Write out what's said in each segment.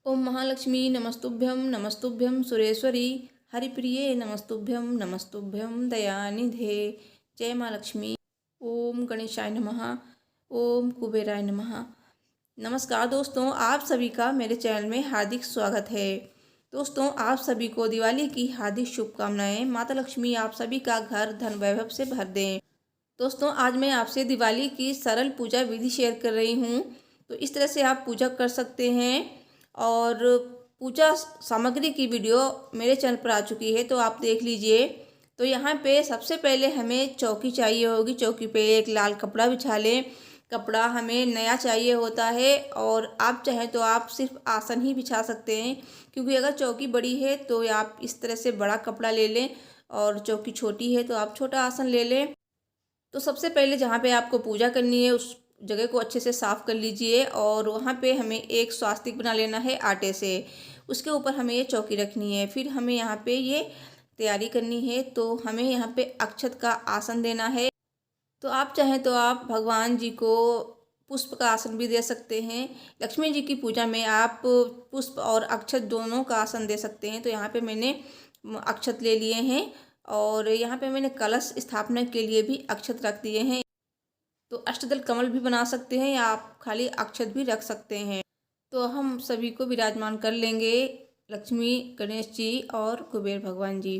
ओम महालक्ष्मी नमस्तुभ्यं नमस्तुभ्यं सुरेश्वरी हरिप्रिये नमस्तुभ्यं नमस्तुभ्यं दयानिधे। जय माँ लक्ष्मी। ओम गणेशाय नमः। ओम कुबेराय नमः। नमस्कार दोस्तों, आप सभी का मेरे चैनल में हार्दिक स्वागत है। दोस्तों, आप सभी को दिवाली की हार्दिक शुभकामनाएं। माता लक्ष्मी आप सभी का घर धन वैभव से भर दें। दोस्तों, आज मैं आपसे दिवाली की सरल पूजा विधि शेयर कर रही हूँ। तो इस तरह से आप पूजा कर सकते हैं। और पूजा सामग्री की वीडियो मेरे चैनल पर आ चुकी है, तो आप देख लीजिए। तो यहाँ पे सबसे पहले हमें चौकी चाहिए होगी। चौकी पे एक लाल कपड़ा बिछा लें। कपड़ा हमें नया चाहिए होता है, और आप चाहें तो आप सिर्फ आसन ही बिछा सकते हैं, क्योंकि अगर चौकी बड़ी है तो आप इस तरह से बड़ा कपड़ा ले लें, और चौकी छोटी है तो आप छोटा आसन ले लें। तो सबसे पहले जहाँ पे आपको पूजा करनी है उस जगह को अच्छे से साफ़ कर लीजिए, और वहाँ पे हमें एक स्वास्तिक बना लेना है आटे से। उसके ऊपर हमें ये चौकी रखनी है। फिर हमें यहाँ पे ये तैयारी करनी है। तो हमें यहाँ पे अक्षत का आसन देना है। तो आप चाहें तो आप भगवान जी को पुष्प का आसन भी दे सकते हैं। लक्ष्मी जी की पूजा में आप पुष्प और अक्षत दोनों का आसन दे सकते हैं। तो यहाँ पे मैंने अक्षत ले लिए हैं, और यहाँ पे मैंने कलश स्थापना के लिए भी अक्षत रख दिए हैं। तो अष्टदल कमल भी बना सकते हैं, या आप खाली अक्षत भी रख सकते हैं। तो हम सभी को विराजमान कर लेंगे, लक्ष्मी, गणेश जी और कुबेर भगवान जी।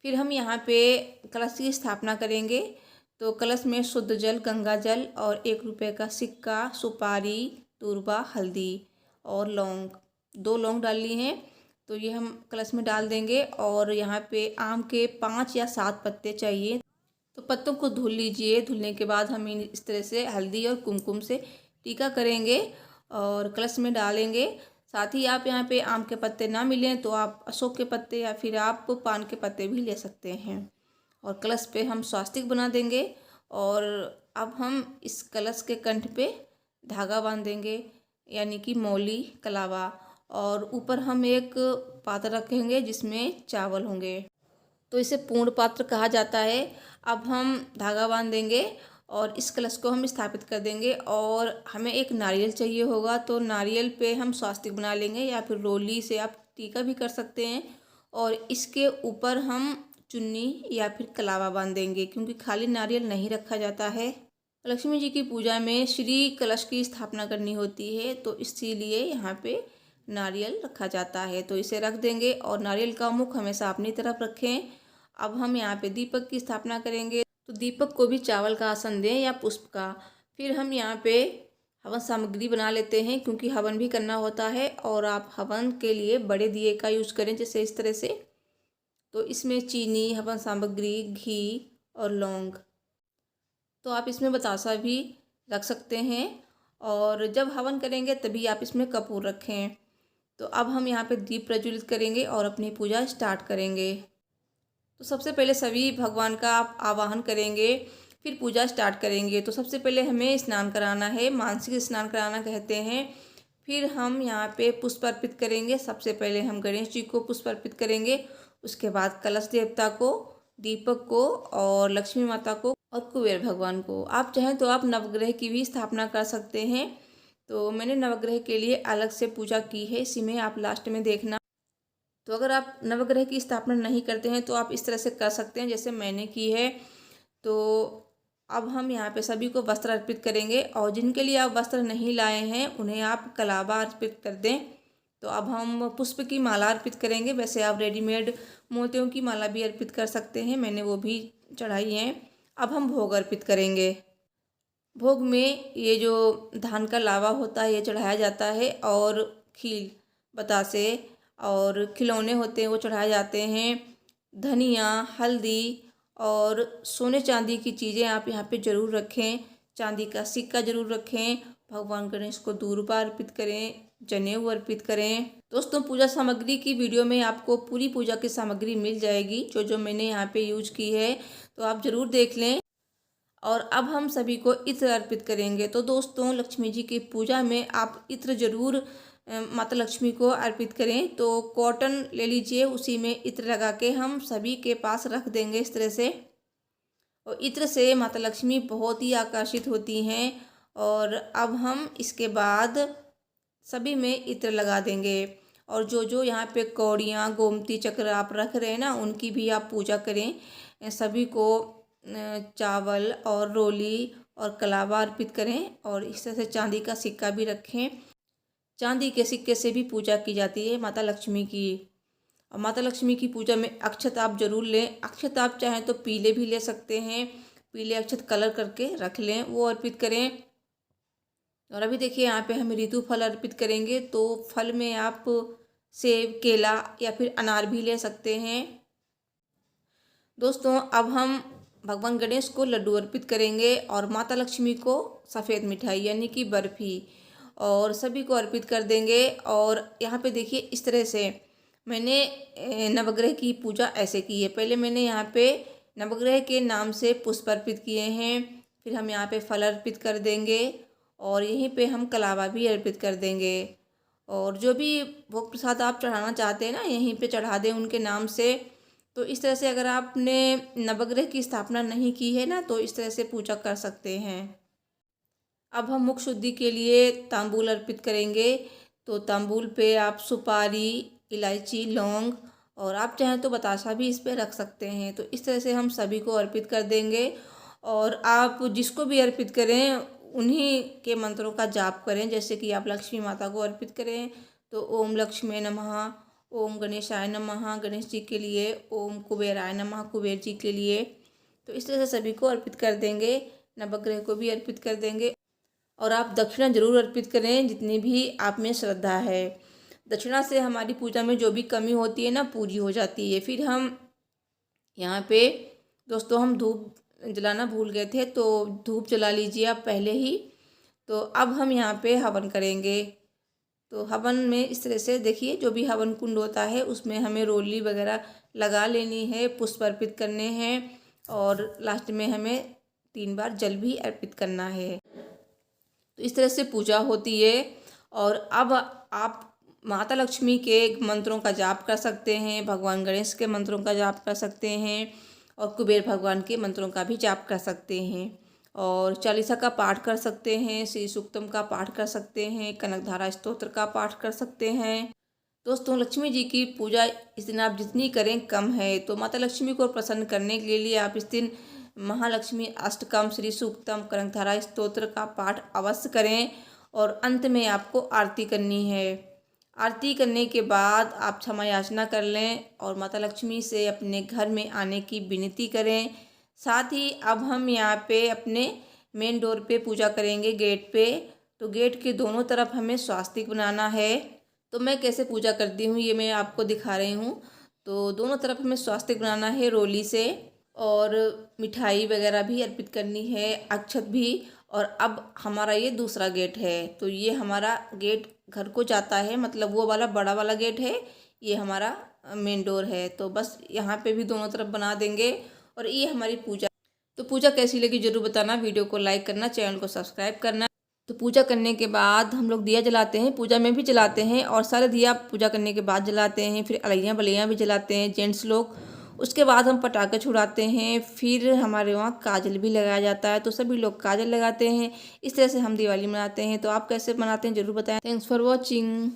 फिर हम यहाँ पे कलश की स्थापना करेंगे। तो कलश में शुद्ध जल, गंगा जल और 1 रुपये का सिक्का, सुपारी, दूर्वा, हल्दी और लौंग, 2 लौंग डाल ली हैं। तो ये हम कलश में डाल देंगे। और यहाँ पे आम के 5 या 7 पत्ते चाहिए। तो पत्तों को धुल लीजिए। धुलने के बाद हम इस तरह से हल्दी और कुमकुम से टीका करेंगे और कलश में डालेंगे। साथ ही आप यहाँ पे आम के पत्ते ना मिलें तो आप अशोक के पत्ते या फिर आप पान के पत्ते भी ले सकते हैं। और कलश पे हम स्वास्तिक बना देंगे। और अब हम इस कलश के कंठ पे धागा बांध देंगे, यानी कि मौली, कलावा। और ऊपर हम एक पात्र रखेंगे जिसमें चावल होंगे। तो इसे पूर्ण पात्र कहा जाता है। अब हम धागा बांध देंगे और इस कलश को हम स्थापित कर देंगे। और हमें एक नारियल चाहिए होगा। तो नारियल पे हम स्वास्तिक बना लेंगे, या फिर रोली से आप टीका भी कर सकते हैं। और इसके ऊपर हम चुन्नी या फिर कलावा बांध देंगे, क्योंकि खाली नारियल नहीं रखा जाता है। लक्ष्मी जी की पूजा में श्री कलश की स्थापना करनी होती है, तो इसीलिए यहाँ पे नारियल रखा जाता है। तो इसे रख देंगे, और नारियल का मुख हमेशा अपनी तरफ रखें। अब हम यहाँ पे दीपक की स्थापना करेंगे। तो दीपक को भी चावल का आसन दें या पुष्प का। फिर हम यहाँ पे हवन सामग्री बना लेते हैं, क्योंकि हवन भी करना होता है। और आप हवन के लिए बड़े दिए का यूज करें, जैसे इस तरह से। तो इसमें चीनी, हवन सामग्री, घी और लौंग। तो आप इसमें बतासा भी रख सकते हैं। और जब हवन करेंगे तभी आप इसमें कपूर रखें। तो अब हम यहाँ पे दीप प्रज्वलित करेंगे और अपनी पूजा स्टार्ट करेंगे। तो सबसे पहले सभी भगवान का आप आवाहन करेंगे, फिर पूजा स्टार्ट करेंगे। तो सबसे पहले हमें स्नान कराना है, मानसिक स्नान कराना कहते हैं। फिर हम यहाँ पे पुष्प अर्पित करेंगे। सबसे पहले हम गणेश जी को पुष्प अर्पित करेंगे, उसके बाद कलश देवता को, दीपक को और लक्ष्मी माता को और कुबेर भगवान को। आप चाहें तो आप नवग्रह की भी स्थापना कर सकते हैं। तो मैंने नवग्रह के लिए अलग से पूजा की है, इसी में आप लास्ट में देखना। तो अगर आप नवग्रह की स्थापना नहीं करते हैं तो आप इस तरह से कर सकते हैं जैसे मैंने की है। तो अब हम यहाँ पे सभी को वस्त्र अर्पित करेंगे, और जिनके लिए आप वस्त्र नहीं लाए हैं उन्हें आप कलावा अर्पित कर दें। तो अब हम पुष्प की माला अर्पित करेंगे। वैसे आप रेडीमेड मोतियों की माला भी अर्पित कर सकते हैं, मैंने वो भी चढ़ाई हैं। अब हम भोग अर्पित करेंगे। भोग में ये जो धान का लावा होता है ये चढ़ाया जाता है, और खील, बतासे और खिलौने होते हैं वो चढ़ाए जाते हैं। धनिया, हल्दी और सोने चांदी की चीज़ें आप यहाँ पे ज़रूर रखें। चांदी का सिक्का ज़रूर रखें। भगवान गणेश को दूर्वा अर्पित करें, जनेऊ अर्पित करें। दोस्तों, पूजा सामग्री की वीडियो में आपको पूरी पूजा की सामग्री मिल जाएगी, जो जो मैंने यहाँ पे यूज की है, तो आप ज़रूर देख लें। और अब हम सभी को इत्र अर्पित करेंगे। तो दोस्तों, लक्ष्मी जी की पूजा में आप इत्र जरूर माता लक्ष्मी को अर्पित करें। तो कॉटन ले लीजिए, उसी में इत्र लगा के हम सभी के पास रख देंगे इस तरह से। और इत्र से माता लक्ष्मी बहुत ही आकर्षित होती हैं। और अब हम इसके बाद सभी में इत्र लगा देंगे। और जो जो यहाँ पे कौड़ियाँ गोमती चक्र आप रख रहे हैं ना, उनकी भी आप पूजा करें। सभी को चावल और रोली और कलावा अर्पित करें और इस तरह से चांदी का सिक्का भी रखें। चांदी के सिक्के से भी पूजा की जाती है माता लक्ष्मी की। और माता लक्ष्मी की पूजा में अक्षत आप जरूर लें। अक्षत आप चाहें तो पीले भी ले सकते हैं, पीले अक्षत कलर करके रख लें, वो अर्पित करें। और अभी देखिए यहाँ पे हम ऋतु फल अर्पित करेंगे, तो फल में आप सेब, केला या फिर अनार भी ले सकते हैं। दोस्तों अब हम भगवान गणेश को लड्डू अर्पित करेंगे और माता लक्ष्मी को सफ़ेद मिठाई यानी कि बर्फ़ी और सभी को अर्पित कर देंगे। और यहाँ पे देखिए इस तरह से मैंने नवग्रह की पूजा ऐसे की है। पहले मैंने यहाँ पे नवग्रह के नाम से पुष्प अर्पित किए हैं, फिर हम यहाँ पे फल अर्पित कर देंगे और यहीं पे हम कलावा भी अर्पित कर देंगे। और जो भी भोग प्रसाद आप चढ़ाना चाहते हैं ना, यहीं पे चढ़ा दें उनके नाम से। तो इस तरह से अगर आपने नवग्रह की स्थापना नहीं की है ना, तो इस तरह से पूजा कर सकते हैं। अब हम मुख शुद्धि के लिए तांबूल अर्पित करेंगे। तो तांबूल पे आप सुपारी, इलायची, लौंग और आप चाहें तो बतासा भी इस पे रख सकते हैं। तो इस तरह से हम सभी को अर्पित कर देंगे। और आप जिसको भी अर्पित करें उन्हीं के मंत्रों का जाप करें। जैसे कि आप लक्ष्मी माता को अर्पित करें तो ओम लक्ष्मी नमः, ओम गणेशाय नमः गणेश जी के लिए, ओम कुबेराय नमः कुबेर जी के लिए। तो इस तरह से सभी को अर्पित कर देंगे, नवग्रह को भी अर्पित कर देंगे। और आप दक्षिणा जरूर अर्पित करें जितनी भी आप में श्रद्धा है। दक्षिणा से हमारी पूजा में जो भी कमी होती है ना, पूरी हो जाती है। फिर हम यहाँ पे दोस्तों हम धूप जलाना भूल गए थे, तो धूप जला लीजिए आप पहले ही। तो अब हम यहाँ पे हवन करेंगे। तो हवन में इस तरह से देखिए, जो भी हवन कुंड होता है उसमें हमें रोली वगैरह लगा लेनी है, पुष्प अर्पित करने हैं और लास्ट में हमें 3 बार जल भी अर्पित करना है। तो इस तरह से पूजा होती है। और अब आप माता लक्ष्मी के मंत्रों का जाप कर सकते हैं, भगवान गणेश के मंत्रों का जाप कर सकते हैं और कुबेर भगवान के मंत्रों का भी जाप कर सकते हैं और चालीसा का पाठ कर सकते हैं, श्री सूक्तम का पाठ कर सकते हैं, कनकधारा स्तोत्र का पाठ कर सकते हैं। दोस्तों लक्ष्मी जी की पूजा इस दिन आप जितनी करें कम है। तो माता लक्ष्मी को प्रसन्न करने के लिए आप इस दिन महालक्ष्मी अष्टकम, श्री सूक्तम, कनकधारा स्तोत्र का पाठ अवश्य करें। और अंत में आपको आरती करनी है। आरती करने के बाद आप क्षमा याचना कर लें और माता लक्ष्मी से अपने घर में आने की विनती करें। साथ ही अब हम यहाँ पे अपने मेन डोर पे पूजा करेंगे, गेट पे। तो गेट के दोनों तरफ हमें स्वास्तिक बनाना है। तो मैं कैसे पूजा करती हूँ ये मैं आपको दिखा रही हूँ। तो दोनों तरफ हमें स्वास्तिक बनाना है रोली से और मिठाई वगैरह भी अर्पित करनी है, अक्षत भी। और अब हमारा ये दूसरा गेट है। तो ये हमारा गेट घर को जाता है, मतलब वो वाला बड़ा वाला गेट है, ये हमारा मेन डोर है। तो बस यहाँ पे भी दोनों तरफ बना देंगे और ये हमारी पूजा। तो पूजा कैसी लगी जरूर बताना, वीडियो को लाइक करना, चैनल को सब्सक्राइब करना। तो पूजा करने के बाद हम लोग दिया जलाते हैं, पूजा में भी जलाते हैं और सारे दिया पूजा करने के बाद जलाते हैं। फिर अलैया बलैया भी जलाते हैं जेंट्स लोग। उसके बाद हम पटाखे छुड़ाते हैं। फिर हमारे वहाँ काजल भी लगाया जाता है, तो सभी लोग काजल लगाते हैं। इस तरह से हम दिवाली मनाते हैं। तो आप कैसे मनाते हैं ज़रूर बताएं। Thanks for watching.